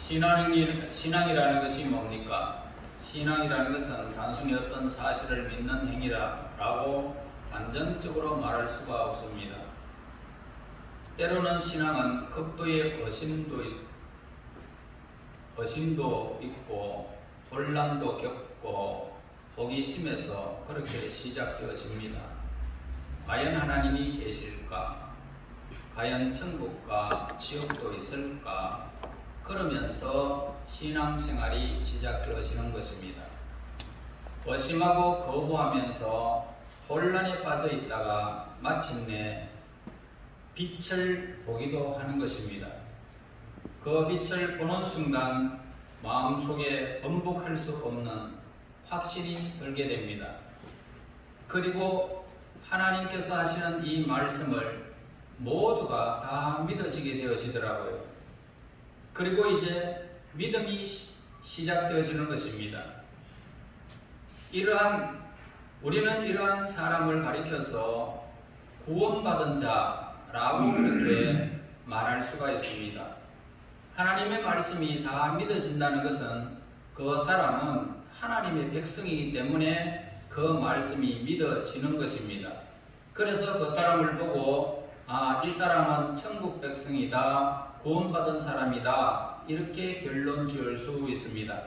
신앙이라는 것이 뭡니까? 신앙이라는 것은 단순히 어떤 사실을 믿는 행위라고 단정적으로 말할 수가 없습니다. 때로는 신앙은 극도의 의심도 있고 혼란도 겪고 호기심에서 그렇게 시작되어집니다. 과연 하나님이 계실까? 과연 천국과 지옥도 있을까? 그러면서 신앙생활이 시작되어지는 것입니다. 의심하고 거부하면서 혼란에 빠져 있다가 마침내 빛을 보기도 하는 것입니다. 그 빛을 보는 순간 마음속에 번복할 수 없는 확신이 들게 됩니다. 그리고 하나님께서 하시는 이 말씀을 모두가 다 믿어지게 되어지더라고요. 그리고 이제 믿음이 시작되어지는 것입니다. 우리는 이러한 사람을 가리켜서 구원받은 자라고 그렇게 말할 수가 있습니다. 하나님의 말씀이 다 믿어진다는 것은 그 사람은 하나님의 백성이기 때문에 그 말씀이 믿어지는 것입니다. 그래서 그 사람을 보고 이 사람은 천국 백성이다, 구원받은 사람이다, 이렇게 결론 지을 수 있습니다.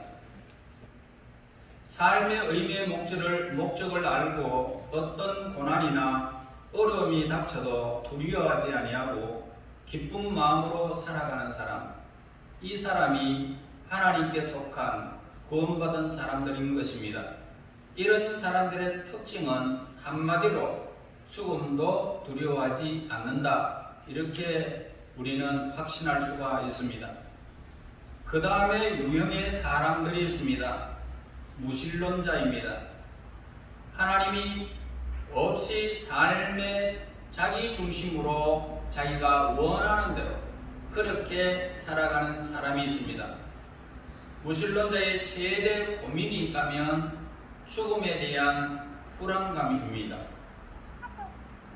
삶의 의미의 목적을 알고 어떤 고난이나 어려움이 닥쳐도 두려워하지 아니하고 기쁜 마음으로 살아가는 사람, 이 사람이 하나님께 속한 구원받은 사람들인 것입니다. 이런 사람들의 특징은 한마디로 죽음도 두려워하지 않는다, 이렇게 우리는 확신할 수가 있습니다. 그 다음에 유형의 사람들이 있습니다. 무신론자입니다. 하나님이 없이 삶의 자기 중심으로 자기가 원하는 대로 그렇게 살아가는 사람이 있습니다. 무신론자의 최대 고민이 있다면 죽음에 대한 불안감입니다.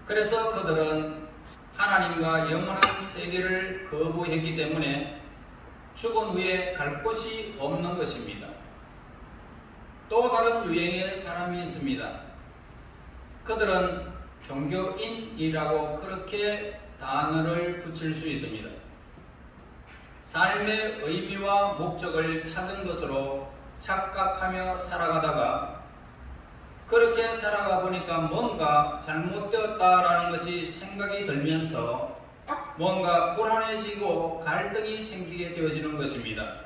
그래서 그들은 하나님과 영원한 세계를 거부했기 때문에 죽은 후에 갈 곳이 없는 것입니다. 또 다른 유형의 사람이 있습니다. 그들은 종교인이라고 그렇게 단어를 붙일 수 있습니다. 삶의 의미와 목적을 찾은 것으로 착각하며 살아가다가 그렇게 살아가 보니까 뭔가 잘못되었다라는 것이 생각이 들면서 뭔가 불안해지고 갈등이 생기게 되어지는 것입니다.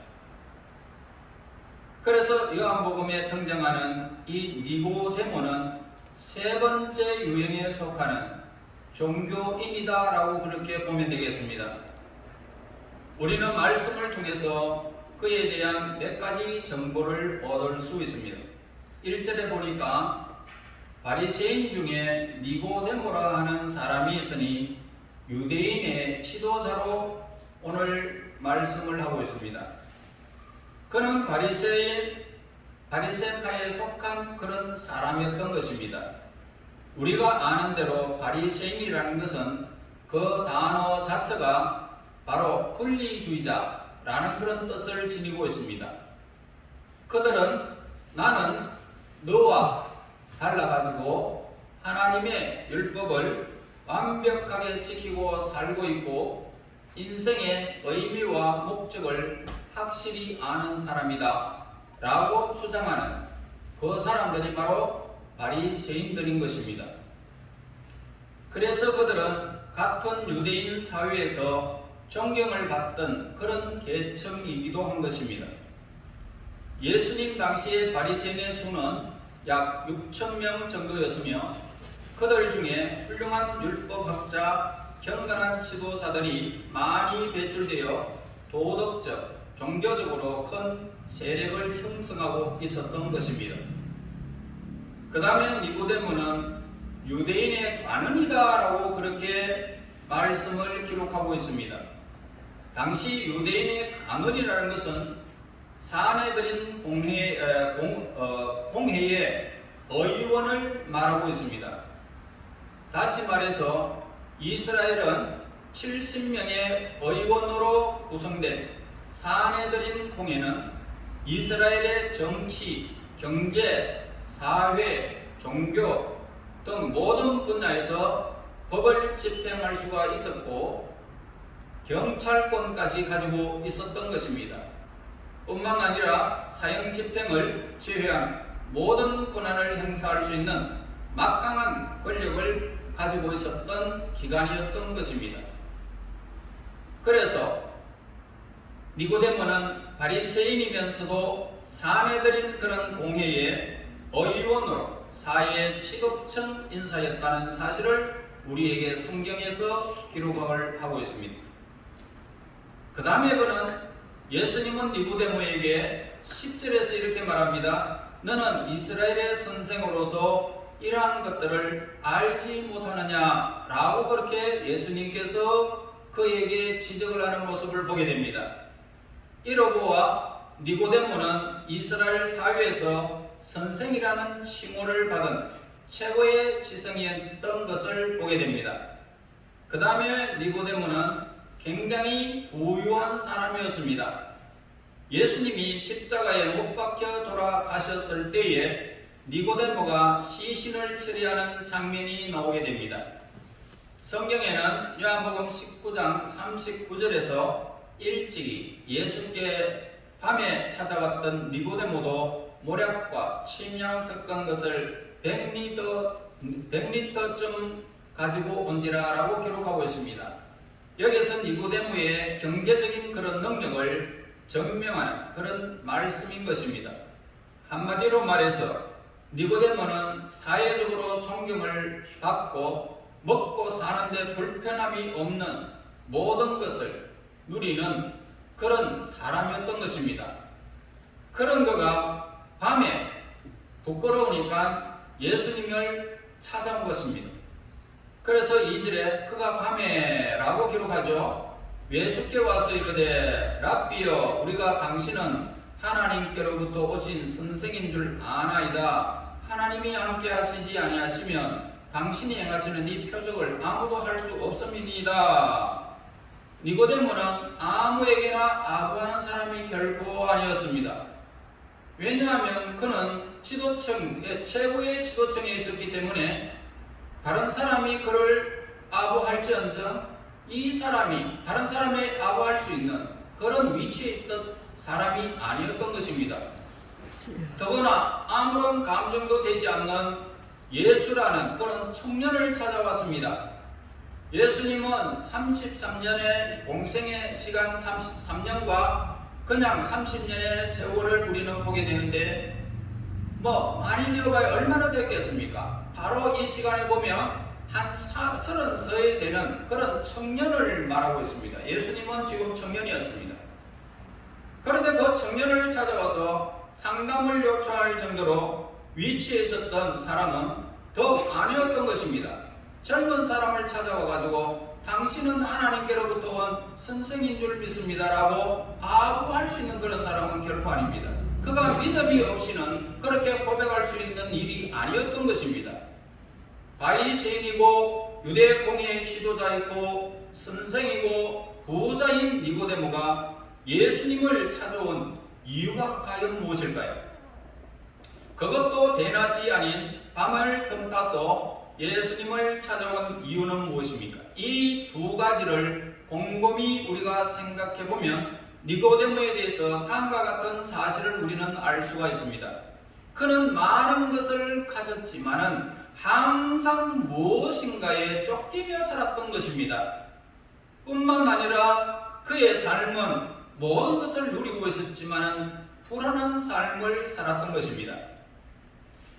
그래서 요한복음에 등장하는 이 니고데모는 세 번째 유형에 속하는 종교인이다라고 그렇게 보면 되겠습니다. 우리는 말씀을 통해서 그에 대한 몇 가지 정보를 얻을 수 있습니다. 1절에 보니까 바리새인 중에 니고데모라 하는 사람이 있으니 유대인의 지도자로 오늘 말씀을 하고 있습니다. 그는 바리새파에 속한 그런 사람이었던 것입니다. 우리가 아는 대로 바리새인이라는 것은 그 단어 자체가 바로 권리주의자라는 그런 뜻을 지니고 있습니다. 그들은 나는 너와 달라가지고 하나님의 율법을 완벽하게 지키고 살고 있고 인생의 의미와 목적을 확실히 아는 사람이다 라고 주장하는 그 사람들이 바로 바리새인들인 것입니다. 그래서 그들은 같은 유대인 사회에서 존경을 받던 그런 계층이기도 한 것입니다. 예수님 당시의 바리새인의 수는 약 6,000명 정도였으며 그들 중에 훌륭한 율법학자, 경건한 지도자들이 많이 배출되어 도덕적, 종교적으로 큰 세력을 형성하고 있었던 것입니다. 그 다음에 니고데모는 유대인의 관원이다라고 그렇게 말씀을 기록하고 있습니다. 당시 유대인의 관원이라는 것은 사내들인 공회의 의원을 말하고 있습니다. 다시 말해서 이스라엘은 70명의 의원으로 구성된 사내들인 공회는 이스라엘의 정치, 경제, 사회, 종교 등 모든 분야에서 법을 집행할 수가 있었고 경찰권까지 가지고 있었던 것입니다. 뿐만 아니라 사형 집행을 제외한 모든 권한을 행사할 수 있는 막강한 권력을 가지고 있었던 기관이었던 것입니다. 그래서 니고데모는 바리새인이면서도 사내들인 그런 공회의 의원으로 사회 지도층 인사였다는 사실을 우리에게 성경에서 기록을 하고 있습니다. 그 다음에 그는 예수님은 니고데모에게 10절에서 이렇게 말합니다. 너는 이스라엘의 선생으로서 이러한 것들을 알지 못하느냐 라고 그렇게 예수님께서 그에게 지적을 하는 모습을 보게 됩니다. 이러고와 니고데모는 이스라엘 사회에서 선생이라는 칭호를 받은 최고의 지성이었던 것을 보게 됩니다. 그 다음에 니고데모는 굉장히 부유한 사람이었습니다. 예수님이 십자가에 못 박혀 돌아가셨을 때에 니고데모가 시신을 처리하는 장면이 나오게 됩니다. 성경에는 요한복음 19장 39절에서 일찍이 예수께 밤에 찾아갔던 니고데모도 모략과 침향 섞은 것을 100리터쯤 가지고 온지라 라고 기록하고 있습니다. 여기서 니고데모의 경제적인 그런 능력을 증명하는 그런 말씀인 것입니다. 한마디로 말해서 니고데모는 사회적으로 존경을 받고 먹고 사는데 불편함이 없는 모든 것을 누리는 그런 사람이었던 것입니다. 그런 그가 밤에 부끄러우니까 예수님을 찾아온 것입니다. 그래서 2절에 그가 밤에 라고 기록하죠. 예수께 와서 이르되 랍비여 우리가 당신은 하나님께로부터 오신 선생인 줄 아나이다. 하나님이 함께 하시지 아니하시면 당신이 행하시는 이 표적을 아무도 할 수 없음이니이다. 니고데모는 아무에게나 아부하는 사람이 결코 아니었습니다. 왜냐하면 그는 최고의 지도층에 있었기 때문에 다른 사람이 그를 아부할지언정 이 사람이 다른 사람의 아부할 수 있는 그런 위치에 있던 사람이 아니었던 것입니다. 더구나 아무런 감정도 되지 않는 예수라는 그런 청년을 찾아왔습니다. 예수님은 33년의 공생의 시간 33년과 그냥 30년의 세월을 우리는 보게 되는데 많이 되어봐야 얼마나 됐겠습니까? 바로 이 시간에 보면 한 30세 되는 그런 청년을 말하고 있습니다. 예수님은 지금 청년이었습니다. 그런데 그 청년을 찾아와서 상담을 요청할 정도로 위치에 있었던 사람은 더욱 아니었던 것입니다. 젊은 사람을 찾아와가지고 당신은 하나님께로부터 온 선생인 줄 믿습니다 라고 아부할 수 있는 그런 사람은 결코 아닙니다. 그가 믿음이 없이는 그렇게 고백할 수 있는 일이 아니었던 것입니다. 바리새인이고 유대 공회의 지도자이고 선생이고 부자인 니고데모가 예수님을 찾아온 이유가 과연 무엇일까요? 그것도 대낮이 아닌 밤을 틈타서 예수님을 찾아온 이유는 무엇입니까? 이 두 가지를 곰곰이 우리가 생각해 보면 니고데모에 대해서 다음과 같은 사실을 우리는 알 수가 있습니다. 그는 많은 것을 가졌지만은 항상 무엇인가에 쫓기며 살았던 것입니다. 뿐만 아니라 그의 삶은 모든 것을 누리고 있었지만은 불안한 삶을 살았던 것입니다.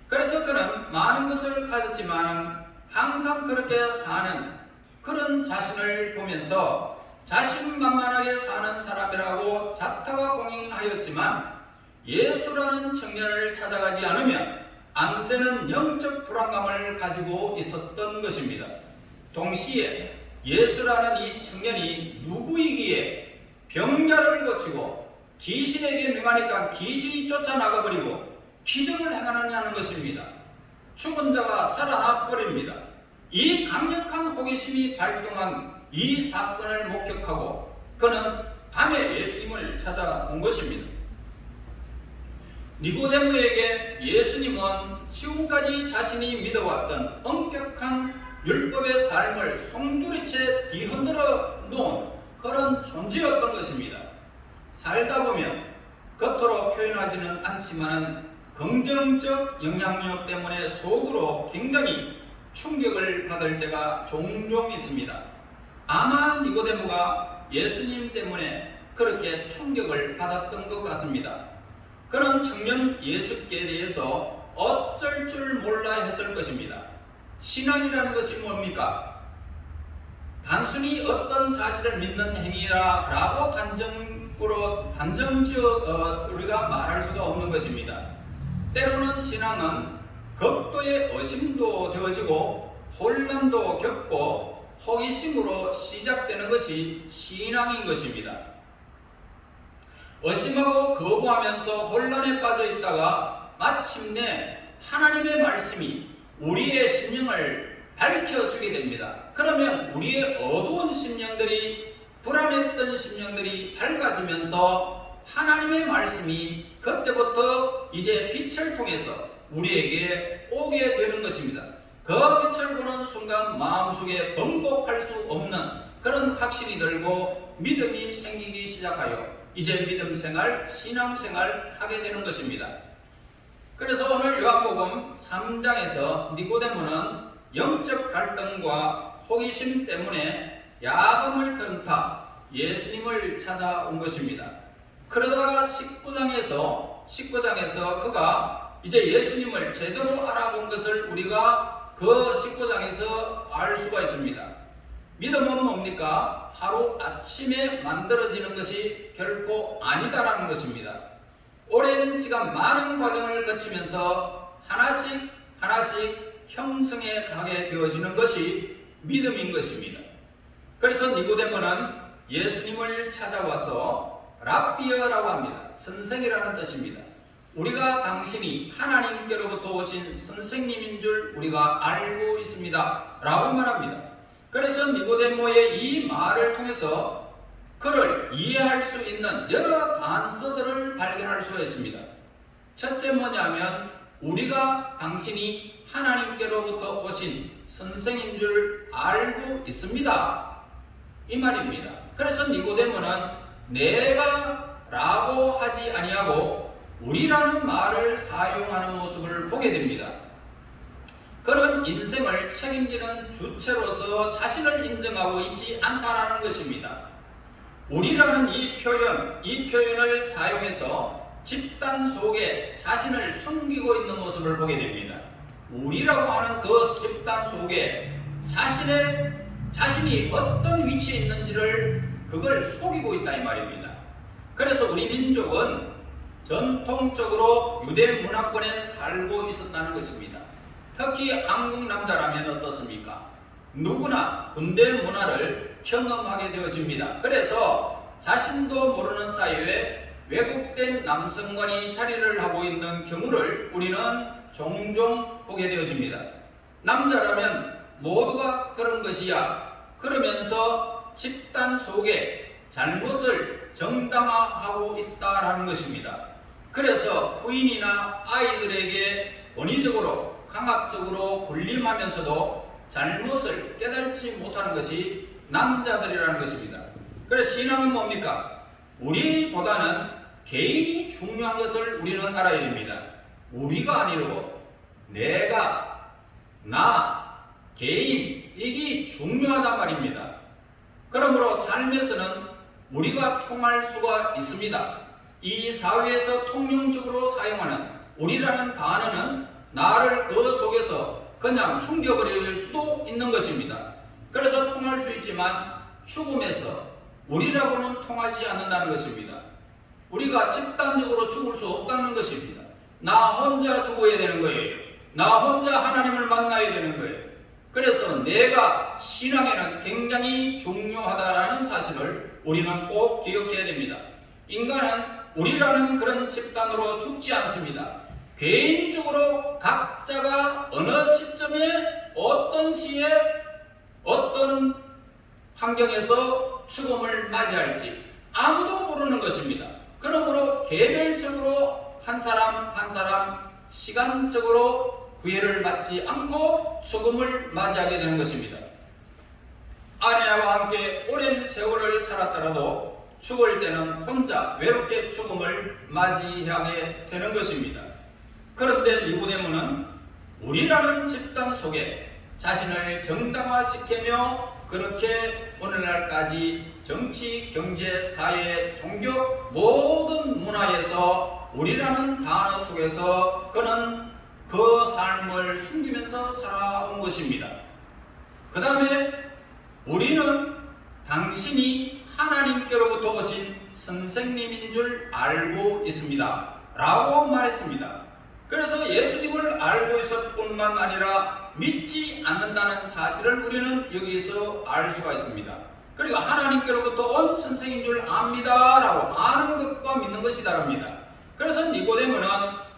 그래서 그는 많은 것을 가졌지만은 항상 그렇게 사는 그런 자신을 보면서 자신만만하게 사는 사람이라고 자타가 공인하였지만 예수라는 청년을 찾아가지 않으면 안 되는 영적 불안감을 가지고 있었던 것입니다. 동시에 예수라는 이 청년이 누구이기에 병자를 고치고 귀신에게 명하니까 귀신이 쫓아나가 버리고 기적을 행하느냐는 것입니다. 죽은 자가 살아나 버립니다. 이 강력한 호기심이 발동한 이 사건을 목격하고 그는 밤에 예수님을 찾아온 것입니다. 니고데모에게 예수님은 지금까지 자신이 믿어왔던 엄격한 율법의 삶을 송두리째 뒤흔들어 놓은 그런 존재였던 것입니다. 살다 보면 겉으로 표현하지는 않지만 긍정적 영향력 때문에 속으로 굉장히 충격을 받을 때가 종종 있습니다. 아마 니고데모가 예수님 때문에 그렇게 충격을 받았던 것 같습니다. 그런 청년 예수께 대해서 어쩔 줄 몰라 했을 것입니다. 신앙이라는 것이 뭡니까? 단순히 어떤 사실을 믿는 행위라고 단정지어 우리가 말할 수가 없는 것입니다. 때로는 신앙은 극도의 의심도 되어지고 혼란도 겪고 호기심으로 시작되는 것이 신앙인 것입니다. 의심하고 거부하면서 혼란에 빠져 있다가 마침내 하나님의 말씀이 우리의 심령을 밝혀주게 됩니다. 그러면 우리의 어두운 심령들이, 불안했던 심령들이 밝아지면서 하나님의 말씀이 그때부터 이제 빛을 통해서 우리에게 오게 되는 것입니다. 그 빛을 보는 순간 마음속에 번복할 수 없는 그런 확신이 들고 믿음이 생기기 시작하여 이제 믿음 생활, 신앙 생활 하게 되는 것입니다. 그래서 오늘 요한복음 3장에서 니고데모는 영적 갈등과 호기심 때문에 야금을 틈타 예수님을 찾아온 것입니다. 그러다가 19장에서 그가 이제 예수님을 제대로 알아본 것을 우리가 그 19장에서 알 수가 있습니다. 믿음은 뭡니까? 하루 아침에 만들어지는 것이 결코 아니다라는 것입니다. 오랜 시간 많은 과정을 거치면서 하나씩 형성해 가게 되어지는 것이 믿음인 것입니다. 그래서 니고데모는 예수님을 찾아와서 랍비어라고 합니다. 선생이라는 뜻입니다. 우리가 당신이 하나님께로부터 오신 선생님인 줄 우리가 알고 있습니다 라고 말합니다. 그래서 니고데모의 이 말을 통해서 그를 이해할 수 있는 여러 단서들을 발견할 수가 있습니다. 첫째 뭐냐면 우리가 당신이 하나님께로부터 오신 선생인 줄 알고 있습니다 이 말입니다. 그래서 니고데모는 내가 라고 하지 아니하고 우리라는 말을 사용하는 모습을 보게 됩니다. 그는 인생을 책임지는 주체로서 자신을 인정하고 있지 않다라는 것입니다. 우리라는 이 표현을 사용해서 집단 속에 자신을 숨기고 있는 모습을 보게 됩니다. 우리라고 하는 그 집단 속에 자신이 어떤 위치에 있는지를 그걸 속이고 있다 이 말입니다. 그래서 우리 민족은 전통적으로 유대 문화권에 살고 있었다는 것입니다. 특히 한국 남자라면 어떻습니까? 누구나 군대 문화를 경험하게 되어집니다. 그래서 자신도 모르는 사이에 왜곡된 남성관이 자리를 하고 있는 경우를 우리는 종종 보게 되어집니다. 남자라면 모두가 그런 것이야 그러면서 집단 속에 잘못을 정당화하고 있다라는 것입니다. 그래서 부인이나 아이들에게 권위적으로 강압적으로 군림하면서도 잘못을 깨닫지 못하는 것이 남자들이라는 것입니다. 그래서 신앙은 뭡니까? 우리보다는 개인이 중요한 것을 우리는 알아야 됩니다. 우리가 아니고 내가, 나, 개인 이게 중요하단 말입니다. 그러므로 삶에서는 우리가 통할 수가 있습니다. 이 사회에서 통용적으로 사용하는 우리라는 단어는 나를 그 속에서 그냥 숨겨버릴 수도 있는 것입니다. 그래서 통할 수 있지만 죽음에서 우리라고는 통하지 않는다는 것입니다. 우리가 집단적으로 죽을 수 없다는 것입니다. 나 혼자 죽어야 되는 거예요. 나 혼자 하나님을 만나야 되는 거예요. 그래서 내가 신앙에는 굉장히 중요하다는 사실을 우리는 꼭 기억해야 됩니다. 인간은 우리라는 그런 집단으로 죽지 않습니다. 개인적으로 각자가 어느 시점에 어떤 시에 어떤 환경에서 죽음을 맞이할지 아무도 모르는 것입니다. 그러므로 개별적으로 한 사람 한 사람 시간적으로 구애를 받지 않고 죽음을 맞이하게 되는 것입니다. 아내와 함께 오랜 세월을 살았더라도 죽을 때는 혼자 외롭게 죽음을 맞이하게 되는 것입니다. 그런데 니고데모는 우리라는 집단 속에 자신을 정당화시키며 그렇게 오늘날까지 정치, 경제, 사회, 종교 모든 문화에서 우리라는 단어 속에서 그는 그 삶을 숨기면서 살아온 것입니다. 그 다음에 우리는 당신이 하나님께로부터 오신 선생님인 줄 알고 있습니다 라고 말했습니다. 그래서 예수님을 알고 있을 뿐만 아니라 믿지 않는다는 사실을 우리는 여기에서 알 수가 있습니다. 그리고 하나님께로부터 온 선생인 줄 압니다 라고 아는 것과 믿는 것이 다릅니다. 그래서 니고데모는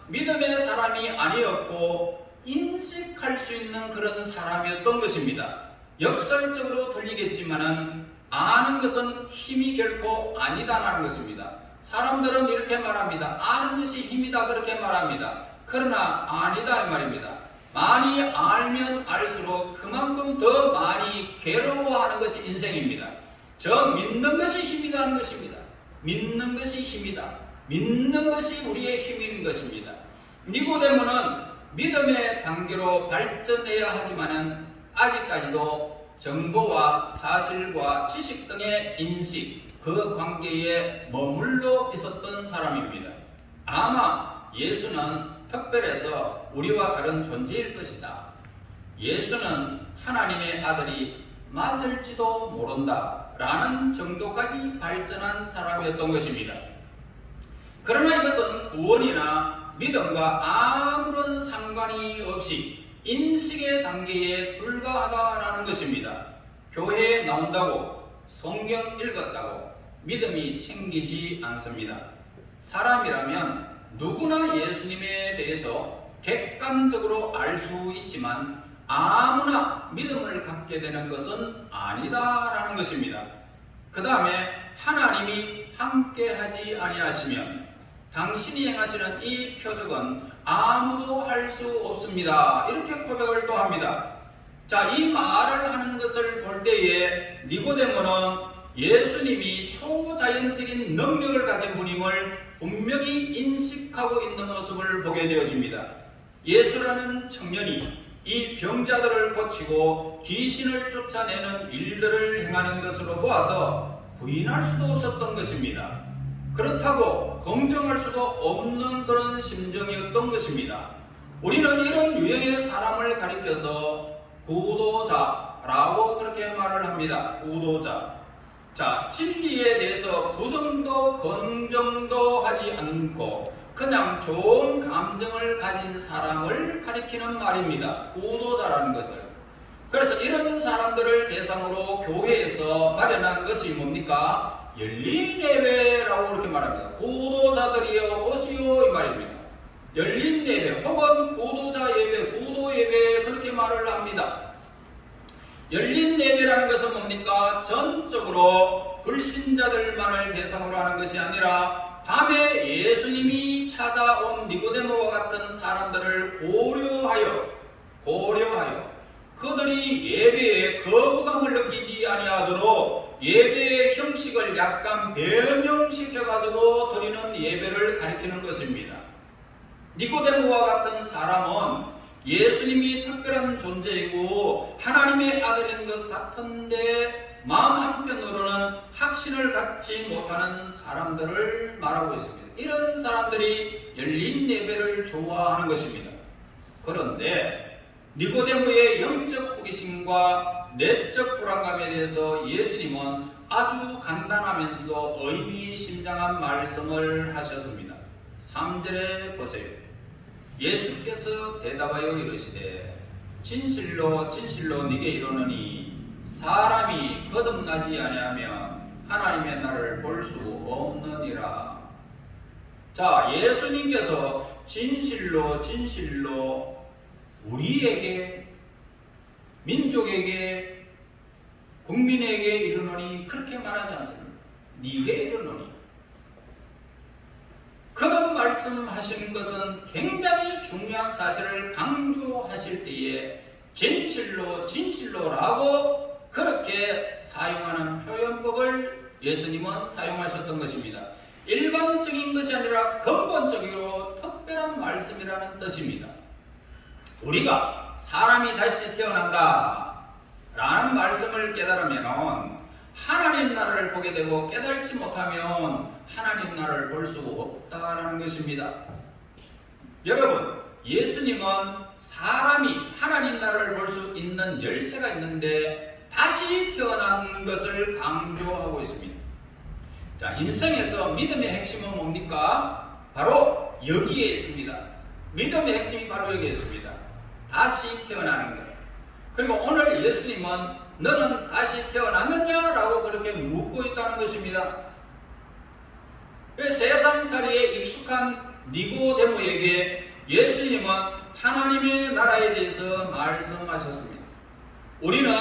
믿음의 사람이 아니었고 인식할 수 있는 그런 사람이었던 것입니다. 역설적으로 들리겠지만은 아는 것은 힘이 결코 아니다라는 것입니다. 사람들은 이렇게 말합니다. 아는 것이 힘이다 그렇게 말합니다. 그러나 아니다 이 말입니다. 많이 알면 알수록 그만큼 더 많이 괴로워하는 것이 인생입니다. 저 믿는 것이 힘이라는 것입니다. 믿는 것이 힘이다. 믿는 것이 우리의 힘인 것입니다. 니고데모는 믿음의 단계로 발전해야 하지만은 아직까지도 정보와 사실과 지식 등의 인식, 그 관계에 머물러 있었던 사람입니다. 아마 예수는 특별해서 우리와 다른 존재일 것이다. 예수는 하나님의 아들이 맞을지도 모른다 라는 정도까지 발전한 사람이었던 것입니다. 그러나 이것은 구원이나 믿음과 아무런 상관이 없이 인식의 단계에 불과하다라는 것입니다. 교회에 나온다고 성경 읽었다고 믿음이 생기지 않습니다. 사람이라면 누구나 예수님에 대해서 객관적으로 알 수 있지만 아무나 믿음을 갖게 되는 것은 아니다라는 것입니다. 그 다음에 하나님이 함께하지 아니하시면 당신이 행하시는 이 표적은 아무도 할 수 없습니다. 이렇게 고백을 또 합니다. 자, 이 말을 하는 것을 볼 때에 니고데모는 예수님이 초자연적인 능력을 가진 분임을 분명히 인식하고 있는 모습을 보게 되어집니다. 예수라는 청년이 이 병자들을 고치고 귀신을 쫓아내는 일들을 행하는 것으로 보아서 부인할 수도 없었던 것입니다. 그렇다고 긍정할 수도 없는 그런 심정이었던 것입니다. 우리는 이런 유형의 사람을 가리켜서 구도자라고 그렇게 말을 합니다. 구도자. 자, 진리에 대해서 부정도 긍정도 하지 않고 그냥 좋은 감정을 가진 사람을 가리키는 말입니다. 구도자라는 것을. 그래서 이런 사람들을 대상으로 교회에서 마련한 것이 뭡니까? 열린 예배라고 그렇게 말합니다. 구도자들이여 오시오 이 말입니다. 열린 예배 혹은 구도자 예배, 구도 예배 그렇게 말을 합니다. 열린 예배라는 것은 뭡니까? 전적으로 불신자들만을 대상으로 하는 것이 아니라 밤에 예수님이 찾아온 니고데모와 같은 사람들을 고려하여 그들이 예배에 거부감을 느끼지 아니하도록 예배의 형식을 약간 변형시켜 가지고 드리는 예배를 가리키는 것입니다. 니고데모와 같은 사람은 예수님이 특별한 존재이고 하나님의 아들인 것 같은데 마음 한편으로는 확신을 갖지 못하는 사람들을 말하고 있습니다. 이런 사람들이 열린 예배를 좋아하는 것입니다. 그런데 니고데모의 영적 호기심과 내적 불안감에 대해서 예수님은 아주 간단하면서도 의미심장한 말씀을 하셨습니다. 3절에 보세요. 예수께서 대답하여 이르시되 진실로 진실로 네게 이르노니 사람이 거듭나지 아니하면 하나님의 나라를 볼 수 없느니라. 자, 예수님께서 진실로 진실로 우리에게, 민족에게, 국민에게 이르노니 그렇게 말하지 않습니다. 네게 이르노니. 그런 말씀하신 것은 굉장히 중요한 사실을 강조하실 때에 진실로라고 그렇게 사용하는 표현법을 예수님은 사용하셨던 것입니다. 일반적인 것이 아니라 근본적이고 특별한 말씀이라는 뜻입니다. 우리가 사람이 다시 태어난다 라는 말씀을 깨달으면 하나님 나라를 보게 되고, 깨달지 못하면 하나님 나라를 볼 수 없다라는 것입니다. 여러분, 예수님은 사람이 하나님 나라를 볼 수 있는 열쇠가 있는데 다시 태어난 것을 강조하고 있습니다. 자, 인생에서 믿음의 핵심은 뭡니까? 바로 여기에 있습니다. 믿음의 핵심이 바로 여기에 있습니다. 다시 태어나는 것. 그리고 오늘 예수님은 너는 다시 태어났느냐? 라고 그렇게 묻고 있다는 것입니다. 세상살이에 익숙한 니고데모에게 예수님은 하나님의 나라에 대해서 말씀하셨습니다. 우리는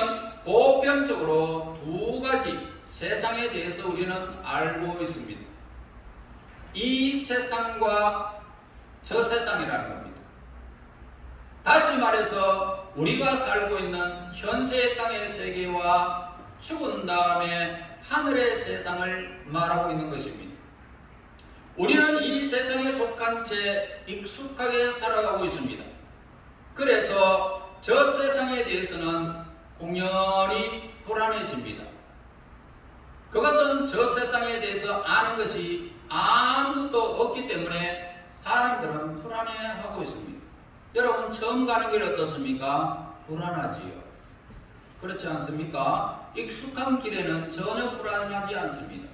보편적으로 두 가지 세상에 대해서 우리는 알고 있습니다. 이 세상과 저 세상이라는 겁니다. 다시 말해서 우리가 살고 있는 현세 땅의 세계와 죽은 다음에 하늘의 세상을 말하고 있는 것입니다. 우리는 이 세상에 속한 채 익숙하게 살아가고 있습니다. 그래서 저 세상에 대해서는 공연히 불안해집니다. 그것은 저 세상에 대해서 아는 것이 아무것도 없기 때문에 사람들은 불안해하고 있습니다. 여러분, 처음 가는 길 어떻습니까? 불안하지요. 그렇지 않습니까? 익숙한 길에는 전혀 불안하지 않습니다.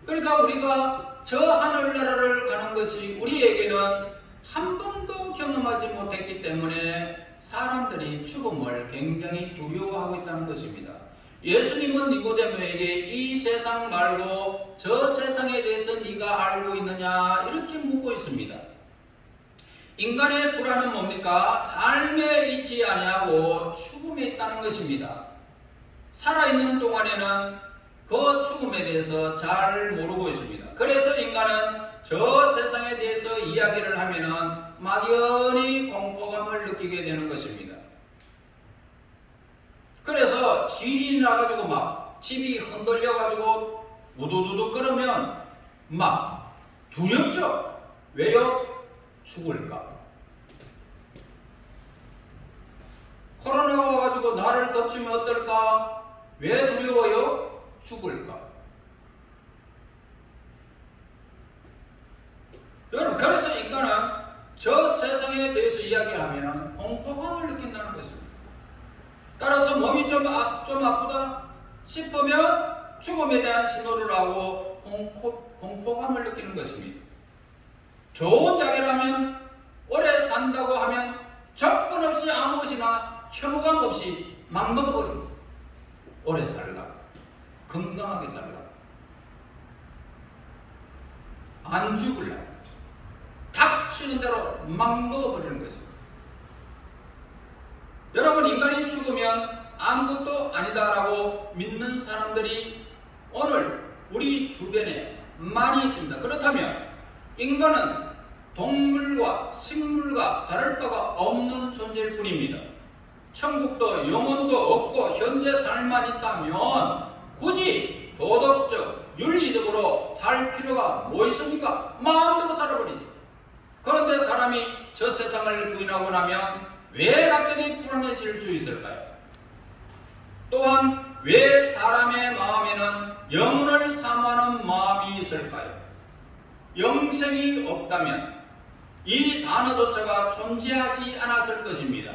그러니까 우리가 저 하늘나라를 가는 것이 우리에게는 한 번도 경험하지 못했기 때문에 사람들이 죽음을 굉장히 두려워하고 있다는 것입니다. 예수님은 니고데모에게 이 세상 말고 저 세상에 대해서 네가 알고 있느냐 이렇게 묻고 있습니다. 인간의 불안은 뭡니까? 삶에 있지 아니하고 죽음에 있다는 것입니다. 살아있는 동안에는 그 죽음에 대해서 잘 모르고 있습니다. 그래서 인간은 저 세상에 대해서 이야기를 하면은 막연히 공포감을 느끼게 되는 것입니다. 그래서 지진이 나가지고 막 집이 흔들려가지고 우두두두 끓으면 막 두렵죠? 왜요? 죽을까? 코로나가 와가지고 나를 덮치면 어떨까? 왜 두려워요? 죽을까? 여러분, 그래서 인간은 저 세상에 대해서 이야기하면 공포감을 느낀다는 것입니다. 따라서 몸이 좀 아프다 싶으면 죽음에 대한 신호를 하고 공포감을 느끼는 것입니다. 좋은 약이라면 오래 산다고 하면 조건 없이 아무것이나 혐오감 없이 막 먹어버립니다. 오래 살라, 건강하게 살라, 안 죽을라, 닥치는 대로 막 먹어버리는 것입니다. 여러분, 인간이 죽으면 아무것도 아니다라고 믿는 사람들이 오늘 우리 주변에 많이 있습니다. 그렇다면 인간은 동물과 식물과 다를 바가 없는 존재일 뿐입니다. 천국도 영혼도 없고 현재 삶만 있다면 굳이 도덕적, 윤리적으로 살 필요가 뭐 있습니까? 마음대로 살아버리죠. 그런데 사람이 저 세상을 부인하고 나면 왜 갑자기 불안해질 수 있을까요? 또한 왜 사람의 마음에는 영혼을 사모하는 마음이 있을까요? 영생이 없다면 이 단어조차가 존재하지 않았을 것입니다.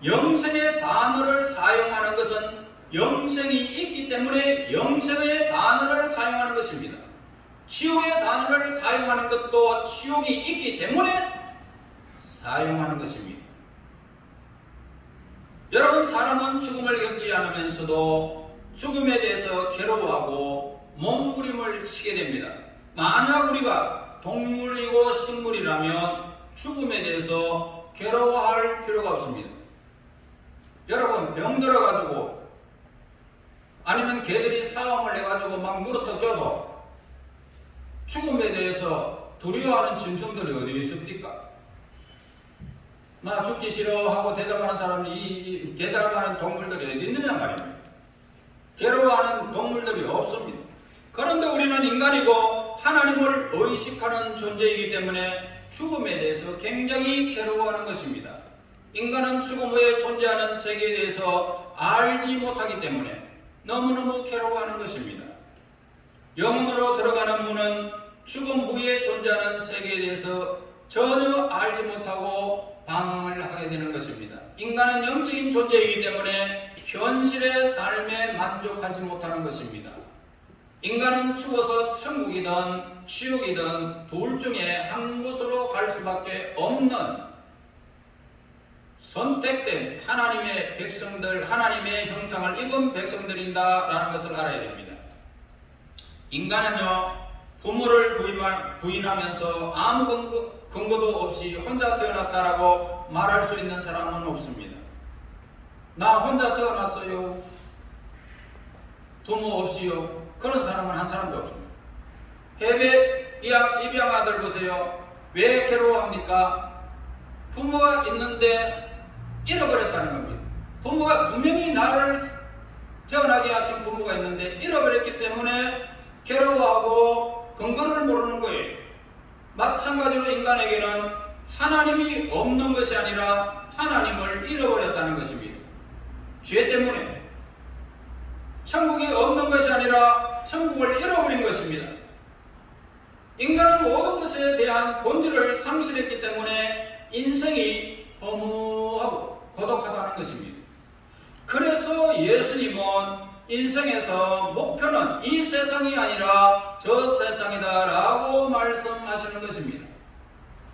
영생의 단어를 사용하는 것은 영생이 있기 때문에 영생의 단어를 사용하는 것입니다. 지옥의 단어를 사용하는 것도 지옥이 있기 때문에 사용하는 것입니다. 여러분, 사람은 죽음을 겪지 않으면서도 죽음에 대해서 괴로워하고 몸부림을 치게 됩니다. 만약 우리가 동물이고 식물이라면 죽음에 대해서 괴로워할 필요가 없습니다. 여러분, 병 들어가지고 아니면 개들이 싸움을 해가지고 막 물어뜯겨도 죽음에 대해서 두려워하는 짐승들이 어디 있습니까? 나 죽기 싫어하고 대답하는 사람이 이 대답하는 동물들이 어디 있느냐 말입니다. 괴로워하는 동물들이 없습니다. 그런데 우리는 인간이고 하나님을 의식하는 존재이기 때문에 죽음에 대해서 굉장히 괴로워하는 것입니다. 인간은 죽음 후에 존재하는 세계에 대해서 알지 못하기 때문에 너무너무 괴로워하는 것입니다. 영혼으로 들어가는 문은 죽음 후에 존재하는 세계에 대해서 전혀 알지 못하고 방황을 하게 되는 것입니다. 인간은 영적인 존재이기 때문에 현실의 삶에 만족하지 못하는 것입니다. 인간은 죽어서 천국이든 지옥이든 둘 중에 한 곳으로 갈 수밖에 없는 선택된 하나님의 백성들, 하나님의 형상을 입은 백성들인다라는 것을 알아야 됩니다. 인간은요, 부모를 부인하면서 아무 근거도 없이 혼자 태어났다라고 말할 수 있는 사람은 없습니다. 나 혼자 태어났어요. 부모 없이요. 그런 사람은 한 사람도 없습니다. 해외 입양 아들 보세요. 왜 괴로워합니까? 부모가 있는데 잃어버렸다는 겁니다. 부모가 분명히 나를 태어나게 하신 부모가 있는데 잃어버렸기 때문에 괴로워하고 근거를 모르는 거예요. 마찬가지로 인간에게는 하나님이 없는 것이 아니라 하나님을 잃어버렸다는 것입니다. 죄 때문에 천국이 없는 것이 아니라 천국을 잃어버린 것입니다. 인간은 모든 것에 대한 본질을 상실했기 때문에 인생이 허무하고 고독하다는 것입니다. 그래서 예수님은 인생에서 목표는 이 세상이 아니라 저 세상이다 라고 말씀하시는 것입니다.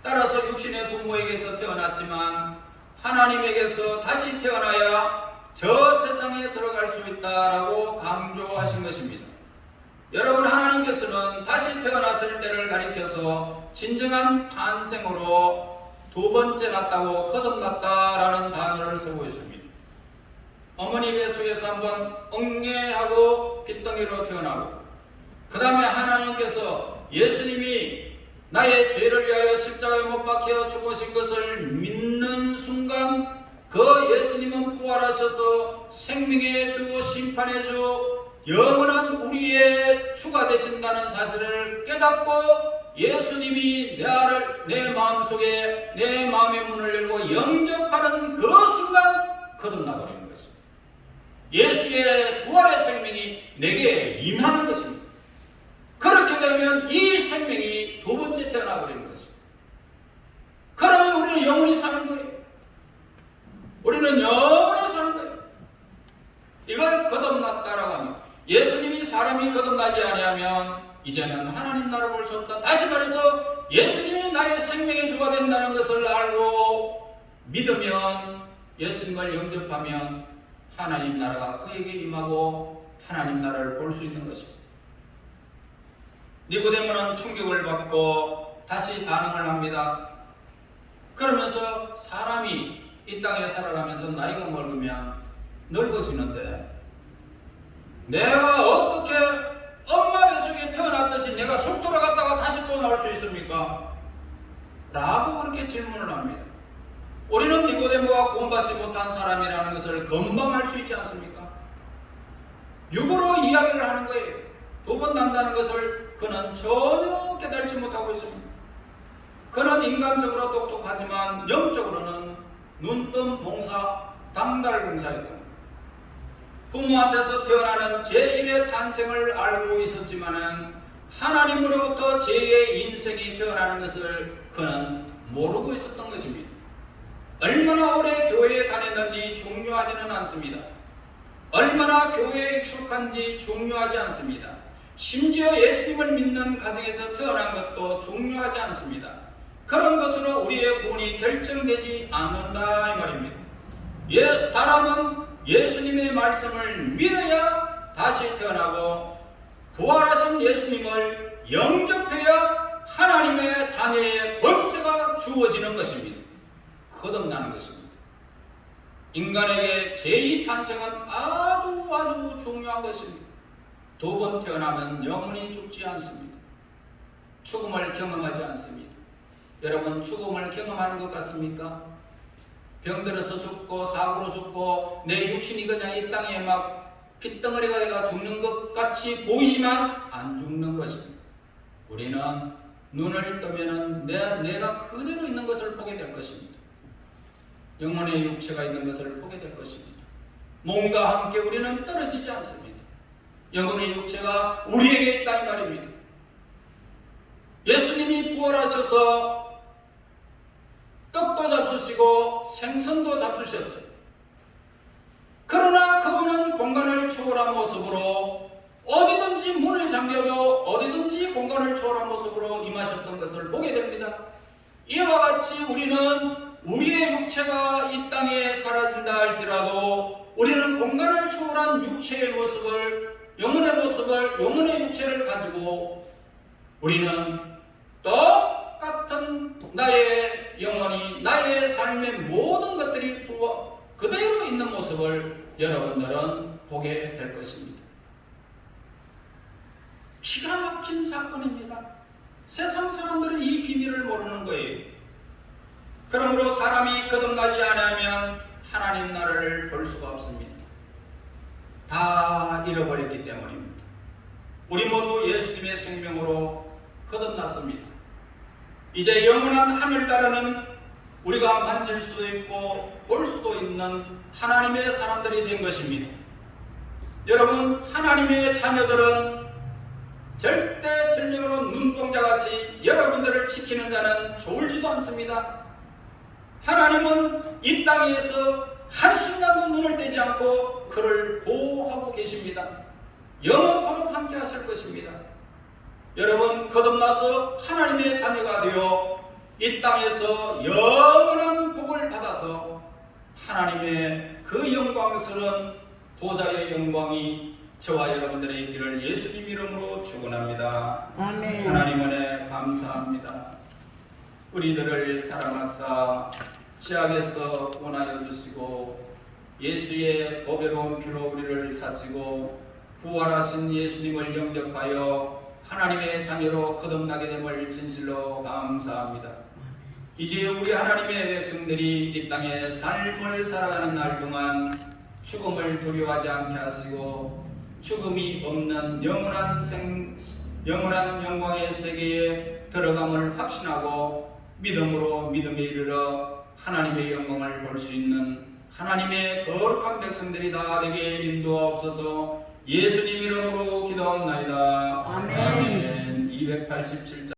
따라서 육신의 부모에게서 태어났지만 하나님에게서 다시 태어나야 저 세상에 들어갈 수 있다라고 강조하신 것입니다. 여러분, 하나님께서는 다시 태어났을 때를 가리켜서 진정한 탄생으로 두 번째 났다고 거듭났다라는 단어를 쓰고 있습니다. 어머니 뱃속에서 한번 엉애하고 핏덩이로 태어나고 그 다음에 하나님께서 예수님이 나의 죄를 위하여 십자가에 못 박혀 죽으신 것을 믿는 순간 그 예수님은 부활하셔서 생명의 주, 심판의 주, 영원한 우리의 주가 되신다는 사실을 깨닫고 예수님이 내 마음속에 내 마음의 문을 열고 영접하는 그 순간 거듭나버리는 것입니다. 예수의 부활의 생명이 내게 임하는 것입니다. 그렇게 되면 이 생명이 두 번째 태어나버리는 것입니다. 그러면 우리는 영원히 사는 거예요. 우리는 영원히 사는 거예요. 이걸 거듭났다라고 합니다. 예수님이 사람이 거듭나지 아니하면 이제는 하나님 나라를 볼 수 없다. 다시 말해서 예수님이 나의 생명의 주가 된다는 것을 알고 믿으면, 예수님을 영접하면 하나님 나라가 그에게 임하고 하나님 나라를 볼 수 있는 것입니다. 니고데모는 충격을 받고 다시 반응을 합니다. 그러면서 사람이 이 땅에 살아가면서 나이가 먹으면 늙어지는데 내가 어떻게 엄마 뱃속에 태어났듯이 내가 속 돌아갔다가 다시 또 나올 수 있습니까? 라고 그렇게 질문을 합니다. 우리는 니고데모가 구원받지 못한 사람이라는 것을 금방 알 수 있지 않습니까? 육으로 이야기를 하는 거예요. 두 번 난다는 것을 그는 전혀 깨달지 못하고 있습니다. 그는 인간적으로 똑똑하지만 영적으로는 눈뜬 봉사, 당달봉사이다. 부모한테서 태어나는 제1의 탄생을 알고 있었지만은 하나님으로부터 제2의 인생이 태어나는 것을 그는 모르고 있었던 것입니다. 얼마나 오래 교회에 다녔는지 중요하지는 않습니다. 얼마나 교회에 익숙한지 중요하지 않습니다. 심지어 예수님을 믿는 가정에서 태어난 것도 중요하지 않습니다. 그런 것으로 우리의 구원이 결정되지 않는다 이 말입니다. 사람은 예수님의 말씀을 믿어야 다시 태어나고 부활하신 예수님을 영접해야 하나님의 자녀의 권세가 주어지는 것입니다. 거듭나는 것입니다. 인간에게 제2탄생은 아주 중요한 것입니다. 두 번 태어나면 영원히 죽지 않습니다. 죽음을 경험하지 않습니다. 여러분, 죽음을 경험하는 것 같습니까? 병들어서 죽고 사고로 죽고 내 육신이 그냥 이 땅에 막 핏덩어리가 돼가 죽는 것 같이 보이지만 안 죽는 것입니다. 우리는 눈을 뜨면 내가 그대로 있는 것을 보게 될 것입니다. 영혼의 육체가 있는 것을 보게 될 것입니다. 몸과 함께 우리는 떨어지지 않습니다. 영혼의 육체가 우리에게 있다 이 말입니다. 예수님이 부활하셔서 떡도 잡수시고 생선도 잡수셨어요. 그러나 그분은 공간을 초월한 모습으로 어디든지 문을 잠겨도 어디든지 공간을 초월한 모습으로 임하셨던 것을 보게 됩니다. 이와 같이 우리는 우리의 육체가 이 땅에 사라진다 할지라도 우리는 공간을 초월한 육체의 모습을, 영혼의 모습을, 영혼의 육체를 가지고 우리는 똑같은 나의 영혼이, 나의 삶의 모든 것들이 그대로 있는 모습을 여러분들은 보게 될 것입니다. 기가 막힌 사건입니다. 세상 사람들은 이 비밀을 모르는 거예요. 그러므로 사람이 거듭나지 않으면 하나님 나라를 볼 수가 없습니다. 다 잃어버렸기 때문입니다. 우리 모두 예수님의 생명으로 거듭났습니다. 이제 영원한 하늘나라는 우리가 만질 수도 있고 볼 수도 있는 하나님의 사람들이 된 것입니다. 여러분, 하나님의 자녀들은 절대적으로 눈동자같이 여러분들을 지키는 자는 좋을지도 않습니다. 하나님은 이 땅에서 한순간도 눈을 떼지 않고 그를 보호하고 계십니다. 영원토록 함께 하실 것입니다. 여러분, 거듭나서 하나님의 자녀가 되어 이 땅에서 영원한 복을 받아서 하나님의 그 영광스러운 보좌의 영광이 저와 여러분들의 있기를 예수님 이름으로 축원합니다. 아멘. 하나님 은혜 감사합니다. 우리들을 사랑하사 죄악에서 구원하여 주시고 예수의 보배로운 피로 우리를 사시고 부활하신 예수님을 영접하여 하나님의 자녀로 거듭나게 됨을 진실로 감사합니다. 이제 우리 하나님의 백성들이 이 땅에 삶을 살아가는 날 동안 죽음을 두려워하지 않게 하시고 죽음이 없는 영원한 영광의 세계에 들어감을 확신하고 믿음으로 믿음에 이르러 하나님의 영광을 볼 수 있는 하나님의 거룩한 백성들이 다 되게 인도하옵소서. 예수님 이름으로 기도하옵나이다. 아멘. 아멘. 287장